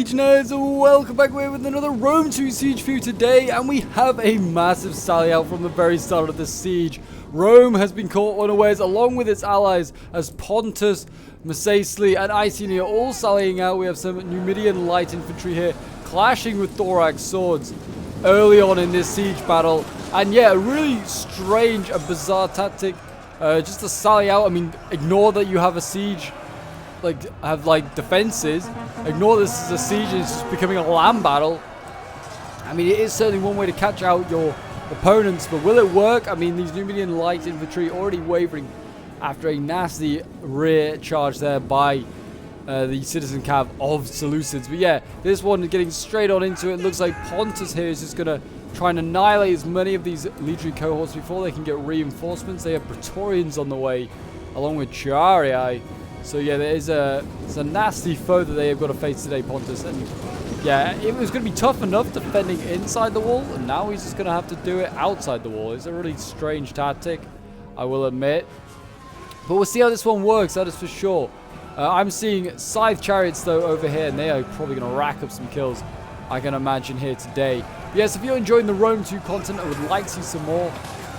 Legionnaires, welcome back here with another Rome 2 siege for you today, and we have a massive sally out from the very start of the siege. Rome has been caught unawares along with its allies as Pontus, Macedon and Iceni are all sallying out. We have some Numidian light infantry here clashing with thorax swords early on in this siege battle, and yeah, a really strange and bizarre tactic just to sally out. I mean, ignore that you have a siege, have defenses. Ignore this as a siege and it's just becoming a land battle. I mean, it is certainly one way to catch out your opponents, but will it work? I mean, these Numidian light infantry already wavering after a nasty rear charge there by the citizen cav of Seleucids. But yeah, this one getting straight on into it. Looks like Pontus here is just going to try and annihilate as many of these legionary cohorts before they can get reinforcements. They have Praetorians on the way along with Chariots. So yeah, it's a nasty foe that they have got to face today, Pontus. And yeah, it was going to be tough enough defending inside the wall, and now he's just going to have to do it outside the wall. It's a really strange tactic, I will admit. But we'll see how this one works, that is for sure. I'm seeing Scythe Chariots, though, over here, and they are probably going to rack up some kills, I can imagine, here today. But yes, if you're enjoying the Rome 2 content and would like to see some more,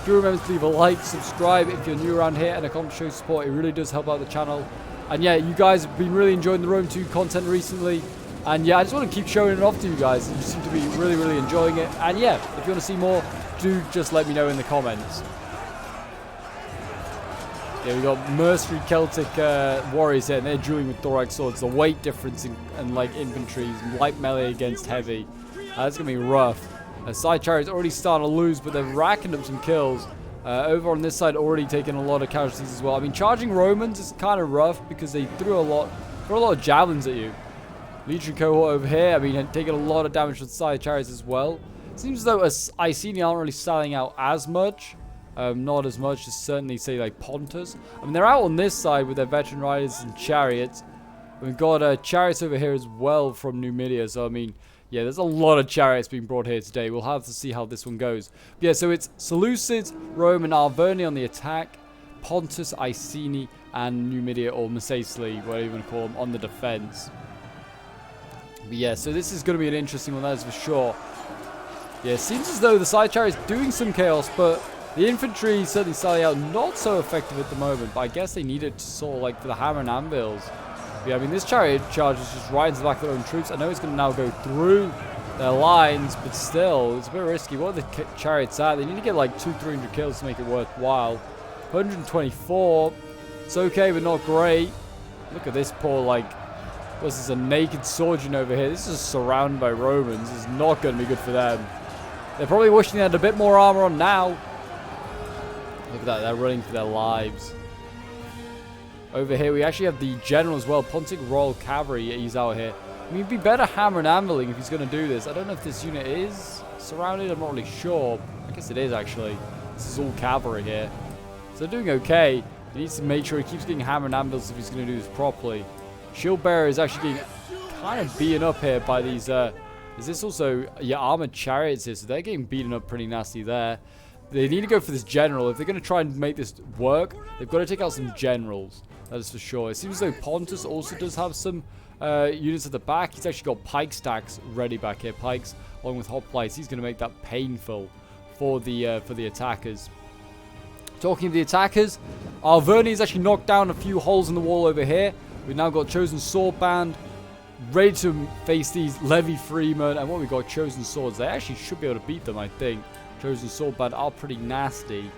do remember to leave a like, subscribe if you're new around here, and a comment to show support. It really does help out the channel. And yeah, you guys have been really enjoying the Rome 2 content recently. And yeah, I just want to keep showing it off to you guys. You seem to be really, really enjoying it. And yeah, if you want to see more, do just let me know in the comments. Yeah, we got mercenary Celtic warriors here, and they're dueling with thorax swords. The weight difference in like infantry, light melee against heavy. That's going to be rough. Side Chariots already starting to lose, but they're racking up some kills. Over on this side, already taking a lot of casualties as well. I mean, charging Romans is kind of rough because they threw a lot of javelins at you. Legion cohort over here, I mean, taking a lot of damage from side Chariots as well. It seems as though Iceni aren't really selling out as much. Not as much as certainly, say, like Pontus. I mean, they're out on this side with their veteran riders and Chariots. We've got Chariots over here as well from Numidia, so I mean, yeah, there's a lot of Chariots being brought here today. We'll have to see how this one goes. But yeah, so it's Seleucids, Rome, and Arverni on the attack. Pontus, Iceni, and Numidia, or Macedon, whatever you want to call them, on the defense. But yeah, so this is going to be an interesting one, that is for sure. Yeah, it seems as though the side Chariots doing some chaos, but the infantry certainly starting out not so effective at the moment. But I guess they need it to sort of like for the hammer and anvils. Yeah, I mean, this chariot charge is just right into the back of their own troops. I know it's going to now go through their lines, but still, it's a bit risky. What are the chariots at? They need to get like 200-300 kills to make it worthwhile. 124. It's okay, but not great. Look at this poor, like, what's this, a naked soldiery over here? This is surrounded by Romans. This is not going to be good for them. They're probably wishing they had a bit more armor on now. Look at that, they're running for their lives. Over here, we actually have the general as well. Pontic Royal Cavalry, he's out here. I mean, it'd be better hammer and anviling if he's going to do this. I don't know if this unit is surrounded. I'm not really sure. I guess it is, actually. This is all cavalry here. So they're doing okay. He needs to make sure he keeps getting hammer and anvils if he's going to do this properly. Shield Bearer is actually getting kind of beaten up here by these... is this also... Yeah, armored chariots here. So they're getting beaten up pretty nasty there. They need to go for this general. If they're going to try and make this work, they've got to take out some generals. That is for sure. It seems as though Pontus also does have some units at the back. He's actually got pike stacks ready back here. Pikes along with hoplites. He's going to make that painful for the attackers. Talking of the attackers, Arverni has actually knocked down a few holes in the wall over here. We've now got Chosen Sword Band ready to face these Levy Freemen. And what we've got, Chosen Swords. They actually should be able to beat them, I think. Chosen Sword Band are pretty nasty.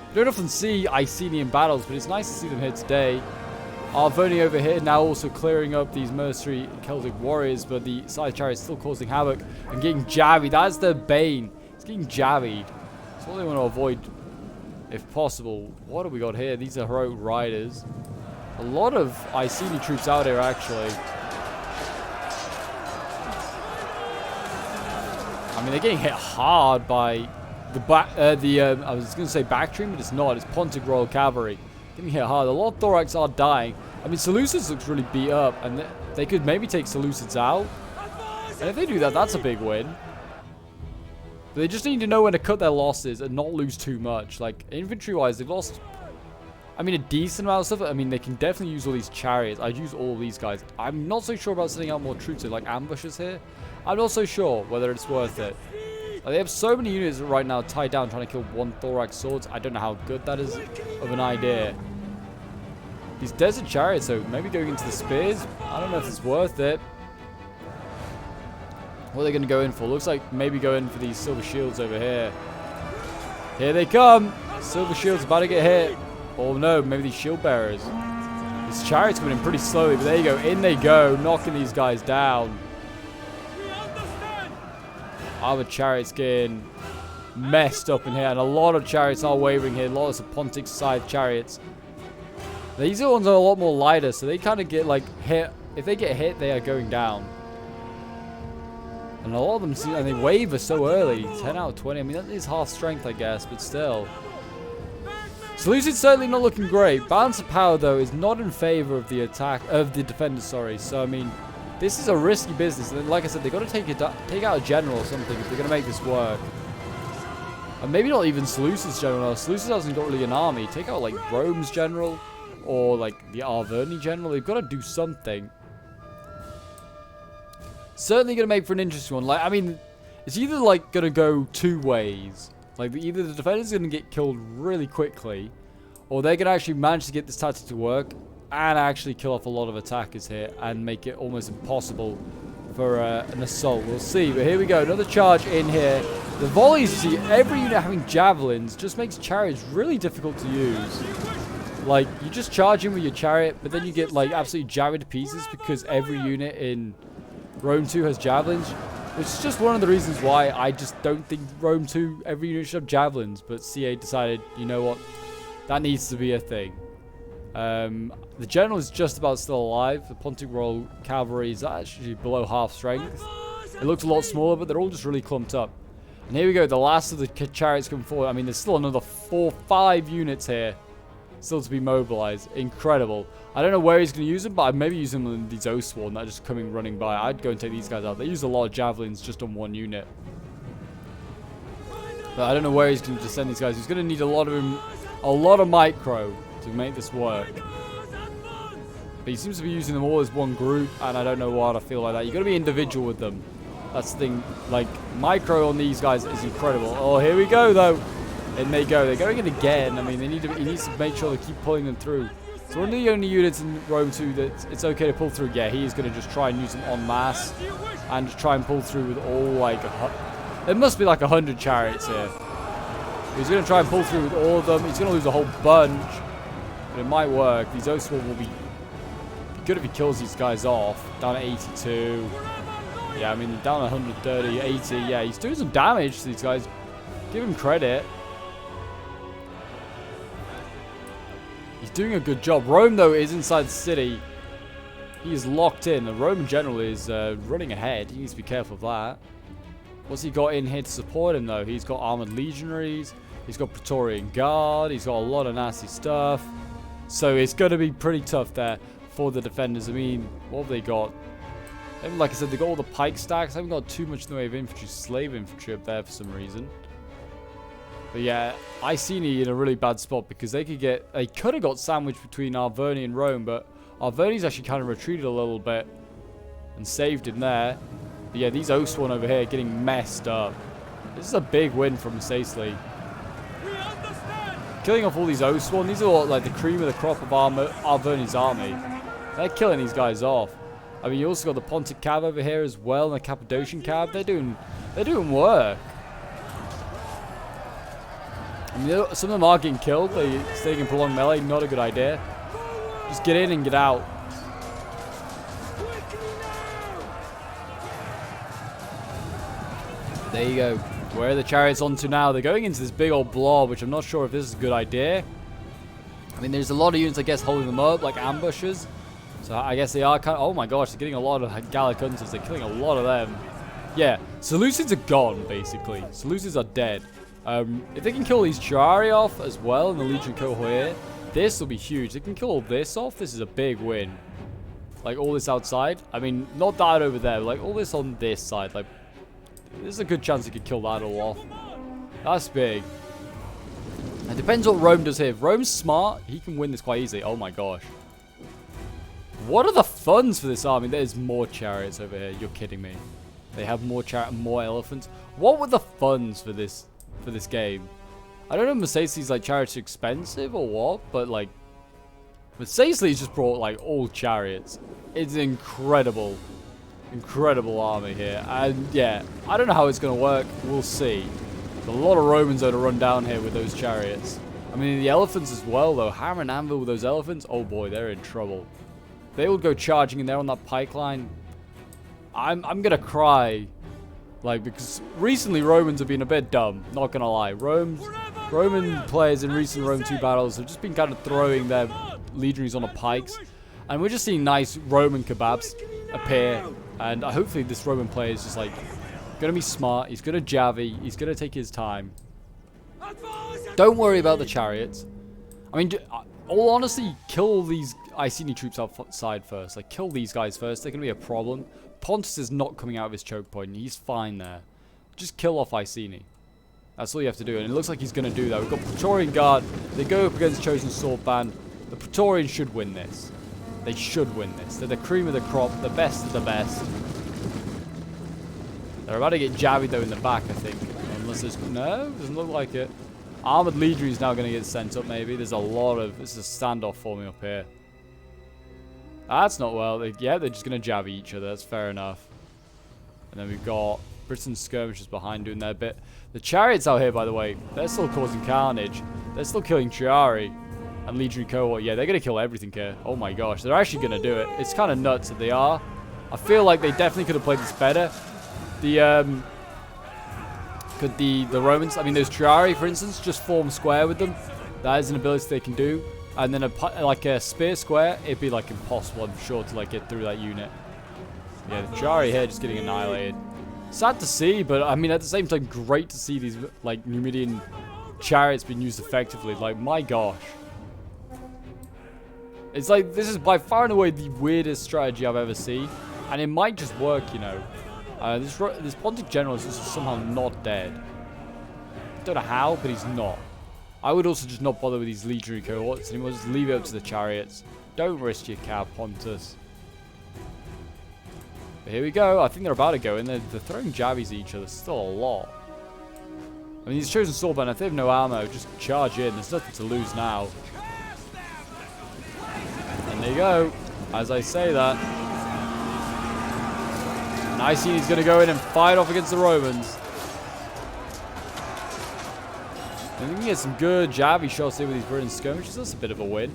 You don't often see Iceni in battles, but it's nice to see them here today. Arverni over here now also clearing up these mercenary Celtic warriors, but the side chariot is still causing havoc and getting jabbied. That's their bane. It's getting jabbied. That's what they want to avoid if possible. What have we got here? These are heroic riders. A lot of Iceni troops out here, actually. I mean, they're getting hit hard by the I was going to say Bactrian, but it's not. It's Pontic Royal Cavalry. Getting hit hard. A lot of thorax are dying. I mean, Seleucids looks really beat up, and they could maybe take Seleucids out. And if they do that, that's a big win. But they just need to know when to cut their losses and not lose too much. Like, infantry-wise, they've lost I mean, a decent amount of stuff. I mean, they can definitely use all these chariots. I'd use all these guys. I'm not so sure about sending out more troops, like ambushes here. I'm not so sure whether it's worth it. They have so many units right now tied down trying to kill one thorax swords. I don't know how good that is of an idea. These desert chariots, though, maybe going into the spears. I don't know if it's worth it. What are they going to go in for? Looks like maybe go in for these silver shields over here. Here they come. Silver shields about to get hit. Oh no, maybe these shield bearers. These chariots coming in pretty slowly, but there you go. In they go, knocking these guys down. Other chariots getting messed up in here, and a lot of chariots are wavering here. A lot of Pontic scythe chariots. These ones are a lot more lighter, so they kind of get like hit. If they get hit, they are going down. And a lot of them, and they waver so early. 10 out of 20. I mean, that is half strength, I guess, but still. Seleucid's certainly not looking great. Balance of power, though, is not in favor of the defenders. Sorry. So I mean, this is a risky business, and like I said, they've got to take out a general or something if they're going to make this work. And maybe not even Seleucid's general. Seleucid hasn't got really an army. Take out like Rome's general or like the Arverni general. They've got to do something. Certainly going to make for an interesting one. Like, I mean, it's either like going to go two ways. Like either the defender's going to get killed really quickly, or they're going to actually manage to get this tactic to work and actually kill off a lot of attackers here and make it almost impossible for an assault. We'll see. But here we go. Another charge in here. The volleys, you see, every unit having javelins just makes chariots really difficult to use. Like, you just charge in with your chariot, but then you get, like, absolutely jabbed to pieces because every unit in Rome 2 has javelins. Which is just one of the reasons why I just don't think Rome 2, every unit should have javelins. But CA decided, you know what, that needs to be a thing. The general is just about still alive. The Pontic Royal Cavalry is actually below half strength. It looks a lot smaller, but they're all just really clumped up. And here we go, the last of the chariots come forward. I mean, there's still another 5 units here still to be mobilized. Incredible. I don't know where he's going to use them, but I'd maybe use them in these Oathsworn that are just coming running by. I'd go and take these guys out. They use a lot of javelins just on one unit. But I don't know where he's going to send these guys. He's going to need a lot of micro to make this work. But he seems to be using them all as one group, and I don't know why I feel like that. You've got to be individual with them. That's the thing. Like, micro on these guys is incredible. Oh, here we go, though. In they go. They're going in again. I mean, he needs to make sure they keep pulling them through. So one of the only units in Rome 2 that it's okay to pull through. Yeah, he is going to just try and use them en masse and just try and pull through with all, like, there must be like 100 chariots here. He's going to try and pull through with all of them. He's going to lose a whole bunch, but it might work. These Oathsworn will be good if he kills these guys off. Down at 82. Yeah, I mean, down at 130, 80. Yeah, he's doing some damage to these guys. Give him credit. He's doing a good job. Rome, though, is inside the city. He is locked in. The Roman general is running ahead. He needs to be careful of that. What's he got in here to support him, though? He's got armored legionaries. He's got Praetorian Guard. He's got a lot of nasty stuff. So it's going to be pretty tough there for the defenders. I mean, what have they got? Like I said, they got all the pike stacks. I haven't got too much in the way of infantry, slave infantry up there for some reason. But yeah, Iceni in a really bad spot because they could have got sandwiched between Arverni and Rome, but Arverni's actually kind of retreated a little bit and saved him there. But yeah, these Oathsworn over here getting messed up. This is a big win from Sacely. Killing off all these Oathsworn. These are all, like the cream of the crop of Arverni's army. They're killing these guys off. I mean, you also got the Pontic Cav over here as well, and the Cappadocian Cav. They're doing work. I mean, some of them are getting killed. They're staying in prolonged melee. Not a good idea. Just get in and get out. There you go. Where are the chariots onto now? They're going into this big old blob, which I'm not sure if this is a good idea. I mean, there's a lot of units, I guess, holding them up, like ambushes. So I guess they are kind of... Oh my gosh, they're getting a lot of Gallic hunters. They're killing a lot of them. Yeah, Seleucids are gone, basically. Seleucids are dead. If they can kill these Chariots off as well in the Legion cohort here, this will be huge. They can kill all this off. This is a big win. Like, all this outside. I mean, not that over there. Like, all this on this side. Like, there's a good chance they could kill that all off. That's big. It depends what Rome does here. If Rome's smart, he can win this quite easily. Oh my gosh. What are the funds for this army? There's more chariots over here. You're kidding me. They have more more elephants. What were the funds for this game? I don't know if Mercedes like chariots are expensive or what, but like Mercedes just brought like all chariots. It's an incredible army here. And yeah, I don't know how it's gonna work. We'll see. There's a lot of Romans though to run down here with those chariots. I mean the elephants as well though. Hammer and anvil with those elephants. Oh boy, they're in trouble. They will go charging in there on that pike line. I'm gonna cry. Like, because recently Romans have been a bit dumb, not gonna lie. Roman players in recent Rome 2 battles have just been kind of throwing their legionaries on the pikes. And we're just seeing nice Roman kebabs appear. And hopefully this Roman player is just like, gonna be smart, he's gonna javvy, he's gonna take his time. Don't worry about the chariots. I mean, all honesty, kill these Iceni troops outside first. Like, kill these guys first, they're gonna be a problem. Pontus is not coming out of his choke point. He's fine there. Just kill off Iceni. That's all you have to do. And it looks like he's going to do that. We've got Praetorian Guard. They go up against Chosen Sword Band. The Praetorians should win this. They should win this. They're the cream of the crop. The best of the best. They're about to get jabbied though in the back, I think. Unless there's... No, doesn't look like it. Armored Legionary is now going to get sent up maybe. There's a lot of... This is a standoff forming up here. That's not well. Yeah, they're just going to jab each other. That's fair enough. And then we've got Britain's skirmishers behind doing their bit. The chariots out here, by the way, they're still causing carnage. They're still killing Triari and Legionary Cohort. Yeah, they're going to kill everything here. Oh my gosh, they're actually going to do it. It's kind of nuts that they are. I feel like they definitely could have played this better. The Romans, I mean, those Triari, for instance, just form square with them. That is an ability they can do. And then like a spear square, it'd be like impossible, I'm sure, to like get through that unit. Yeah, the Triari here just getting annihilated. Sad to see, but I mean at the same time, great to see these like Numidian chariots being used effectively. Like my gosh, it's like this is by far and away the weirdest strategy I've ever seen, and it might just work, you know. This Pontic general is just somehow not dead. Don't know how, but he's not. I would also just not bother with these legionary cohorts anymore. Just leave it up to the chariots. Don't risk your cow, Pontus. But here we go. I think they're about to go in. They're throwing jabbies at each other. Still a lot. I mean, these Chosen Swordband, if they have no ammo, just charge in. There's nothing to lose now. And there you go. As I say that. And Iceni's going to go in and fight off against the Romans. And we can get some good jabby shots here with these Britain skirmishes. That's a bit of a win.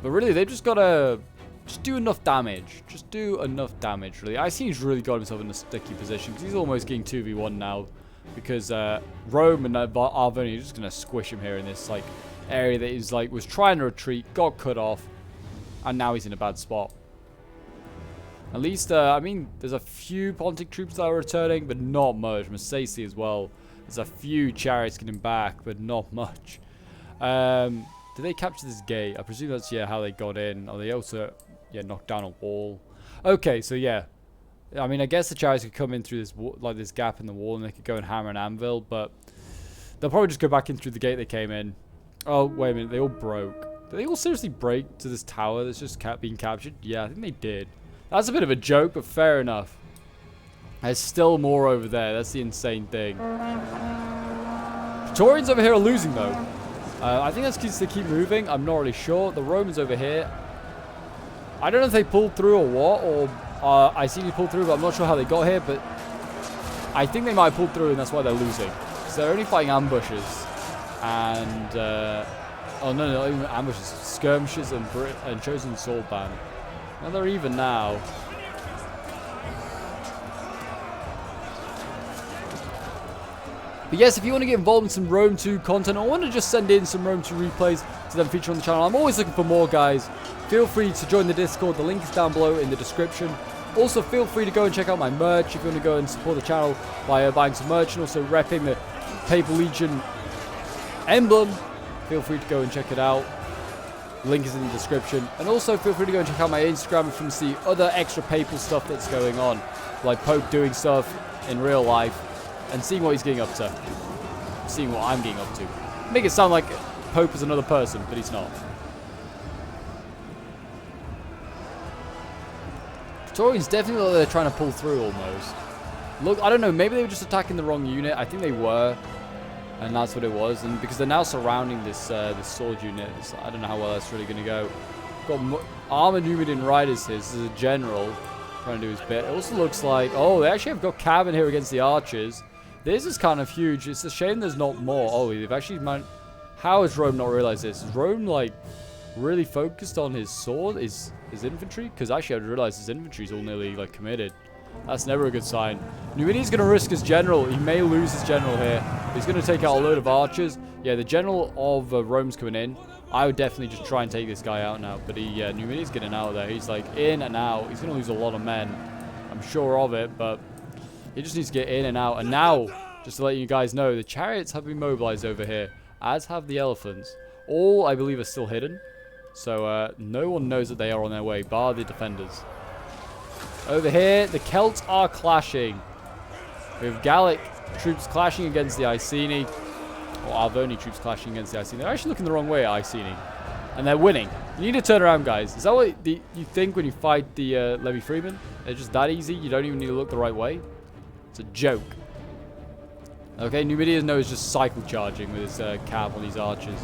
But really, they've just got to just do enough damage. Just do enough damage, really. Iceni's really got himself in a sticky position because he's almost getting 2v1 now. Because Rome and Arvonia are just going to squish him here in this like area that he's like was trying to retreat, got cut off, and now he's in a bad spot. At least, I mean, there's a few Pontic troops that are returning, but not much. Mercedes as well. There's a few chariots getting back, but not much. Did they capture this gate? I presume that's, yeah, how they got in. Or they also, yeah, knocked down a wall. Okay, so yeah. I mean, I guess the chariots could come in through this like this gap in the wall, and they could go and hammer an anvil, but they'll probably just go back in through the gate they came in. Oh, wait a minute. They all broke. Did they all seriously break to this tower that's just being captured? Yeah, I think they did. That's a bit of a joke, but fair enough. There's still more over there. That's the insane thing. Praetorians over here are losing, though. I think that's because they keep moving. I'm not really sure. The Romans over here, I don't know if they pulled through or what, or I see they pulled through, but I'm not sure how they got here, but I think they might have pulled through, and that's why they're losing. So they're only fighting ambushes. And, oh, no, not even ambushes. Skirmishes and Chosen Sword Band. Now they're even now. But yes, if you want to get involved in some Rome 2 content, or want to just send in some Rome 2 replays to then feature on the channel, I'm always looking for more, guys. Feel free to join the Discord. The link is down below in the description. Also, feel free to go and check out my merch if you want to go and support the channel by buying some merch and also repping the Papal Legion emblem. Feel free to go and check it out. The link is in the description. And also feel free to go and check out my Instagram if you want to see other extra papal stuff that's going on. Like Pope doing stuff in real life and seeing what he's getting up to. seeing what I'm getting up to. Make it sound like Pope is another person, but he's not. Praetorians definitely look like they're trying to pull through almost. Look, I don't know, maybe they were just attacking the wrong unit. I think they were. And that's what it was. And because they're now surrounding this this sword unit, so I don't know how well that's really going to go. Got armored Numidian riders here. This is a general trying to do his bit. It also looks like, oh, they actually have got cav in here against the archers. This is kind of huge. It's a shame there's not more. Oh, they've actually how has Rome not realized this? Is Rome like really focused on his sword, his infantry? Because actually I realized his infantry's all nearly like committed. That's never a good sign. Numidia's going to risk his general. He may lose his general here. He's going to take out a load of archers. Yeah, the general of Rome's coming in. I would definitely just try and take this guy out now. But Numidia's getting out of there. He's like in and out. He's going to lose a lot of men. I'm sure of it, but he just needs to get in and out. And now, just to let you guys know, the chariots have been mobilized over here, as have the elephants. All, I believe, are still hidden. So no one knows that they are on their way, bar the defenders. Over here, the Celts are clashing. We have Gallic troops clashing against the Iceni. Or Arvoni troops clashing against the Iceni. They're actually looking the wrong way at Iceni. And they're winning. You need to turn around, guys. Is that what you think when you fight the Levy Freemen? They're just that easy? You don't even need to look the right way? It's a joke. Okay, Numidia knows just cycle charging with his cav on these archers.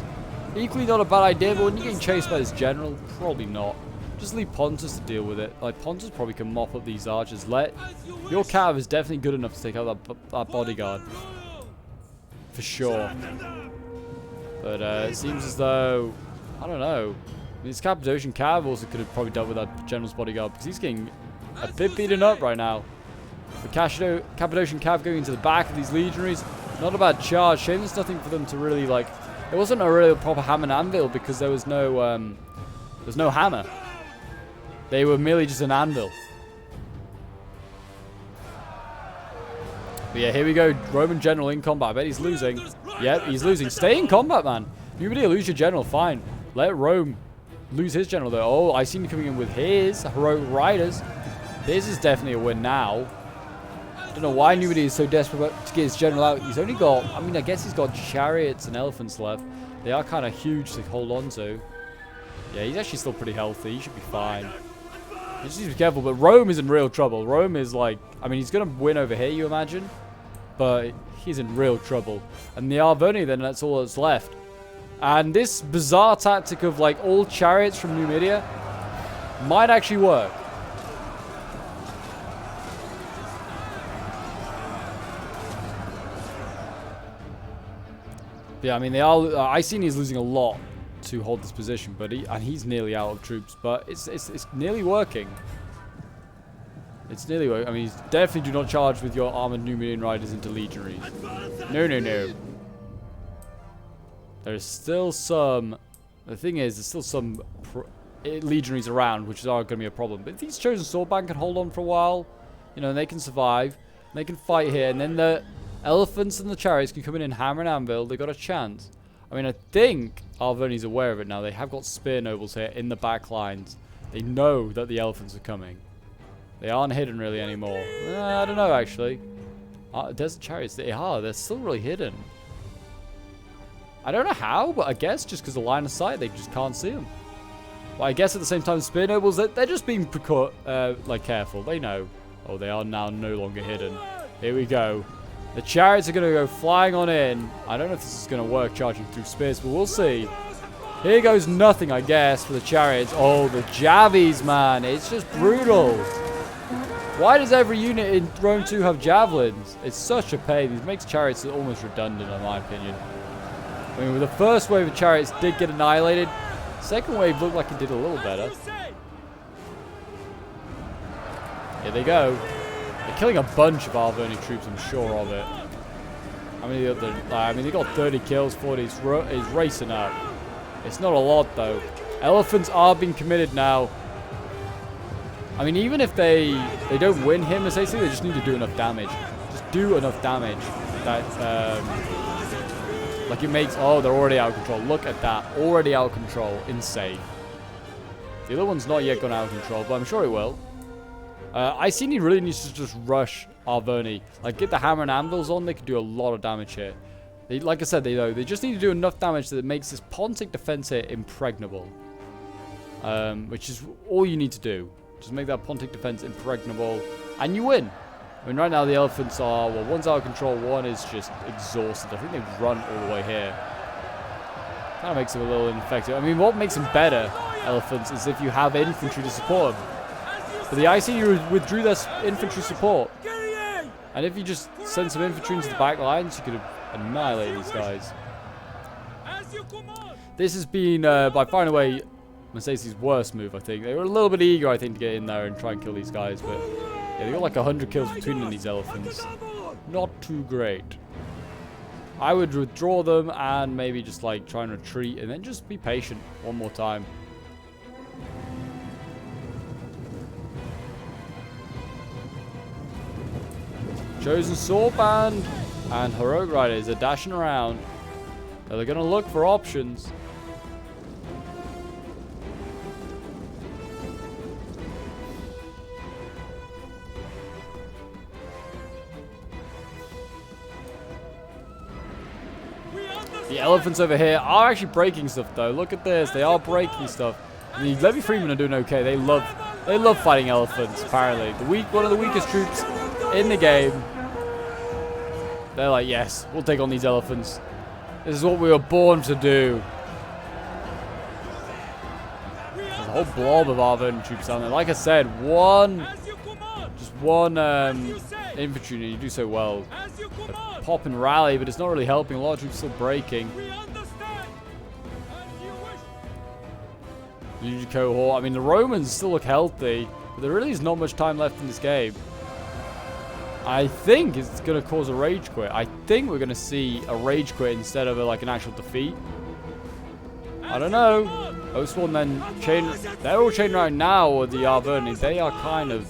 Equally not a bad idea, but when you're getting chased by this general, probably not. Just leave Pontus to deal with it. Like, Pontus probably can mop up these archers. Your cav is definitely good enough to take out that bodyguard. For sure. But it seems as though, I don't know. I mean, this Cappadocian cav also could have probably dealt with that general's bodyguard, because he's getting a bit beaten up right now. The Cappadocian cav going into the back of these legionaries. Not a bad charge. Shame there's nothing for them to really, like... It wasn't a really proper hammer and anvil because there was no hammer. They were merely just an anvil. But yeah, here we go. Roman general in combat. I bet he's losing. Yep, he's losing. Stay in combat, man. Nobody lose your general. Fine. Let Rome lose his general, though. Oh, I see him coming in with his heroic riders. This is definitely a win now. Don't know why nobody is so desperate to get his general out. He's only got, I mean, I guess he's got chariots and elephants left. They are kind of huge to hold on to. Yeah, he's actually still pretty healthy. He should be fine. He just needs to be careful, but Rome is in real trouble. Rome is like, I mean, he's going to win over here, you imagine? But he's in real trouble. And the Arvoni, then, that's all that's left. And this bizarre tactic of, like, all chariots from Numidia might actually work. Yeah, I mean, they are. Iceni is losing a lot to hold this position, but he's nearly out of troops. But it's nearly working. It's nearly working. I mean, definitely do not charge with your armored Numidian riders into legionaries. No, no, no. There's still some. The thing is, there's still some legionaries around, which are going to be a problem. But if these chosen swordband can hold on for a while, you know, and they can survive, and they can fight here, and then the elephants and the chariots can come in and hammer and anvil, they got a chance. I mean, I think Arvoni's aware of it now. They have got spear nobles here in the back lines. They know that the elephants are coming. They aren't hidden really anymore. I don't know, actually. There's the chariots. They're still really hidden. I don't know how, but I guess just because of line of sight, they just can't see them. But I guess at the same time, spear nobles, they're just being like careful. They know. Oh, they are now no longer hidden. Here we go. The chariots are going to go flying on in. I don't know if this is going to work, charging through spears, but we'll see. Here goes nothing, I guess, for the chariots. Oh, the javies, man. It's just brutal. Why does every unit in Rome 2 have javelins? It's such a pain. This makes chariots almost redundant, in my opinion. I mean, with the first wave of chariots did get annihilated. Second wave looked like it did a little better. Here they go. They're killing a bunch of Arvoni troops, I'm sure of it. I mean, they got 30 kills, 40 is racing up. It's not a lot, though. Elephants are being committed now. I mean, even if they don't win him, essentially, they just need to do enough damage. Just do enough damage. That, like it makes... Oh, they're already out of control. Look at that. Already out of control. Insane. The other one's not yet gone out of control, but I'm sure it will. Iceni really needs to just rush Arvoni. Like, get the hammer and anvils on, they can do a lot of damage here. Like I said, they just need to do enough damage that it makes this Pontic defense here impregnable. Which is all you need to do. Just make that Pontic defense impregnable, and you win. I mean, right now the elephants are, well, one's out of control, one is just exhausted. I think they've run all the way here. Kind of makes them a little ineffective. I mean, what makes them better, elephants, is if you have infantry to support them. But the IC withdrew their infantry support. And if you just send some infantry into the back lines, you could have annihilated these guys. This has been, by far and away, Mercedes' worst move, I think. They were a little bit eager, I think, to get in there and try and kill these guys, but yeah, they got like 100 kills between them, these elephants. Not too great. I would withdraw them and maybe just like try and retreat and then just be patient one more time. Chosen Sword Band and Heroic Riders are dashing around. They're going to look for options. The elephants over here are actually breaking stuff, though. Look at this. They are breaking stuff. And the Levy Freemen are doing okay. They love fighting elephants, apparently. One of the weakest troops in the game. They're like, yes, we'll take on these elephants. This is what we were born to do. There's a whole blob of Arvernian troops down there. Like I said, just one infantry, and you do so well. Pop and rally, but it's not really helping. A lot of troops still breaking. Legion cohort. I mean, the Romans still look healthy, but there really is not much time left in this game. I think it's going to cause a rage quit. I think we're going to see a rage quit instead of like an actual defeat. I don't know. Oathsworn then chain. They're all chained right now with the Arverni. They are kind of,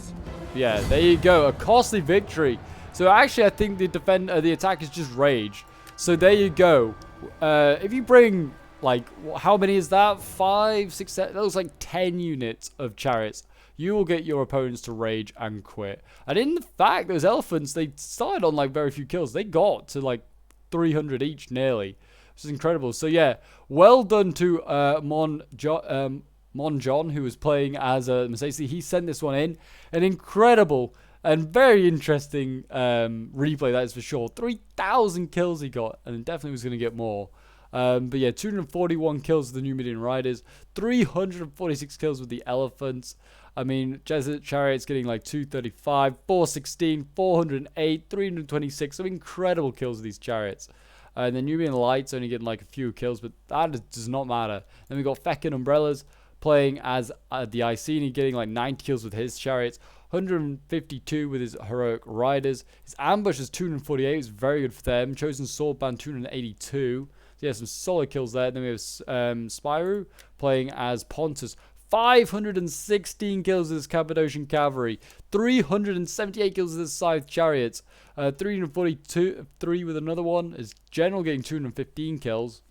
yeah. There you go. A costly victory. So actually, I think the attack is just rage. So there you go. If you bring like, how many is that? 5, 6, 7. That was like 10 units of chariots. You will get your opponents to rage and quit. And in fact, those elephants, they started on like very few kills. They got to like 300 each nearly, which is incredible. So yeah, well done to Mon John, who was playing as Mercedes. He sent this one in. An incredible and very interesting replay, that is for sure. 3,000 kills he got, and definitely was going to get more. But yeah, 241 kills with the Numidian Riders, 346 kills with the Elephants. I mean, Jesuit Chariots getting like 235, 416, 408, 326. Some incredible kills with these Chariots. And the Nubian Lights only getting like a few kills, but that does not matter. Then we got Feckin Umbrellas playing as the Iceni, getting like 90 kills with his Chariots, 152 with his Heroic Riders. His Ambush is 248, it's very good for them. Chosen Sword Band 282. So yeah, some solid kills there. Then we have Spyro playing as Pontus. 516 kills with his Cappadocian Cavalry, 378 kills with his Scythe Chariots, 343 with another one. His General getting 215 kills.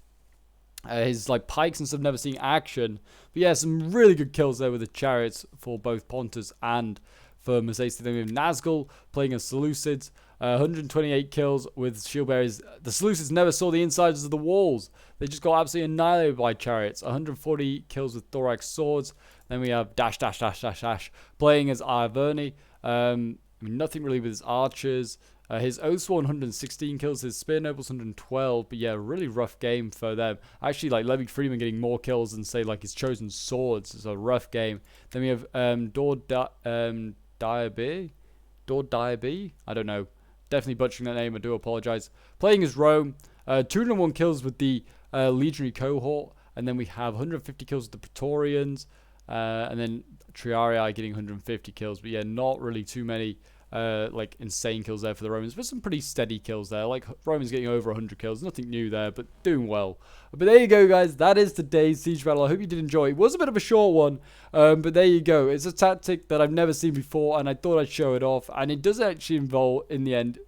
His like pikes and stuff never seeing action. But yeah, some really good kills there with the Chariots for both Pontus and for Mercedes. Then we have Nazgul playing as Seleucids. 128 kills with shield bearers. The Seleucids never saw the insides of the walls. They just got absolutely annihilated by chariots. 140 kills with thorax swords. Then we have dash playing as Arverni. Nothing really with his archers. His Oathsworn 116 kills. His Spear Nobles 112. But yeah, really rough game for them. Actually, like Levy Freeman getting more kills than say like his Chosen Swords. It's a rough game. Then we have Diaby. I don't know. Definitely butchering that name. I do apologize. Playing as Rome. 201 kills with the Legionary Cohort. And then we have 150 kills with the Praetorians. And then Triarii getting 150 kills. But yeah, not really too many like insane kills there for the Romans. But some pretty steady kills there. Like Romans getting over 100 kills. Nothing new there, but doing well. But there you go, guys. That is today's Siege Battle. I hope you did enjoy. It was a bit of a short one. But there you go. It's a tactic that I've never seen before. And I thought I'd show it off. And it does actually involve, in the end,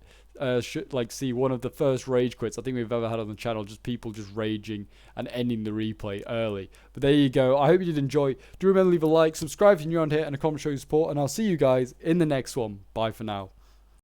should like see one of the first rage quits I think we've ever had on the channel, just people just raging and ending the replay early. But there you go. I hope you did enjoy. Do remember to leave a like, subscribe if you're new around here, and a comment showing support, and I'll see you guys in the next one. Bye for now.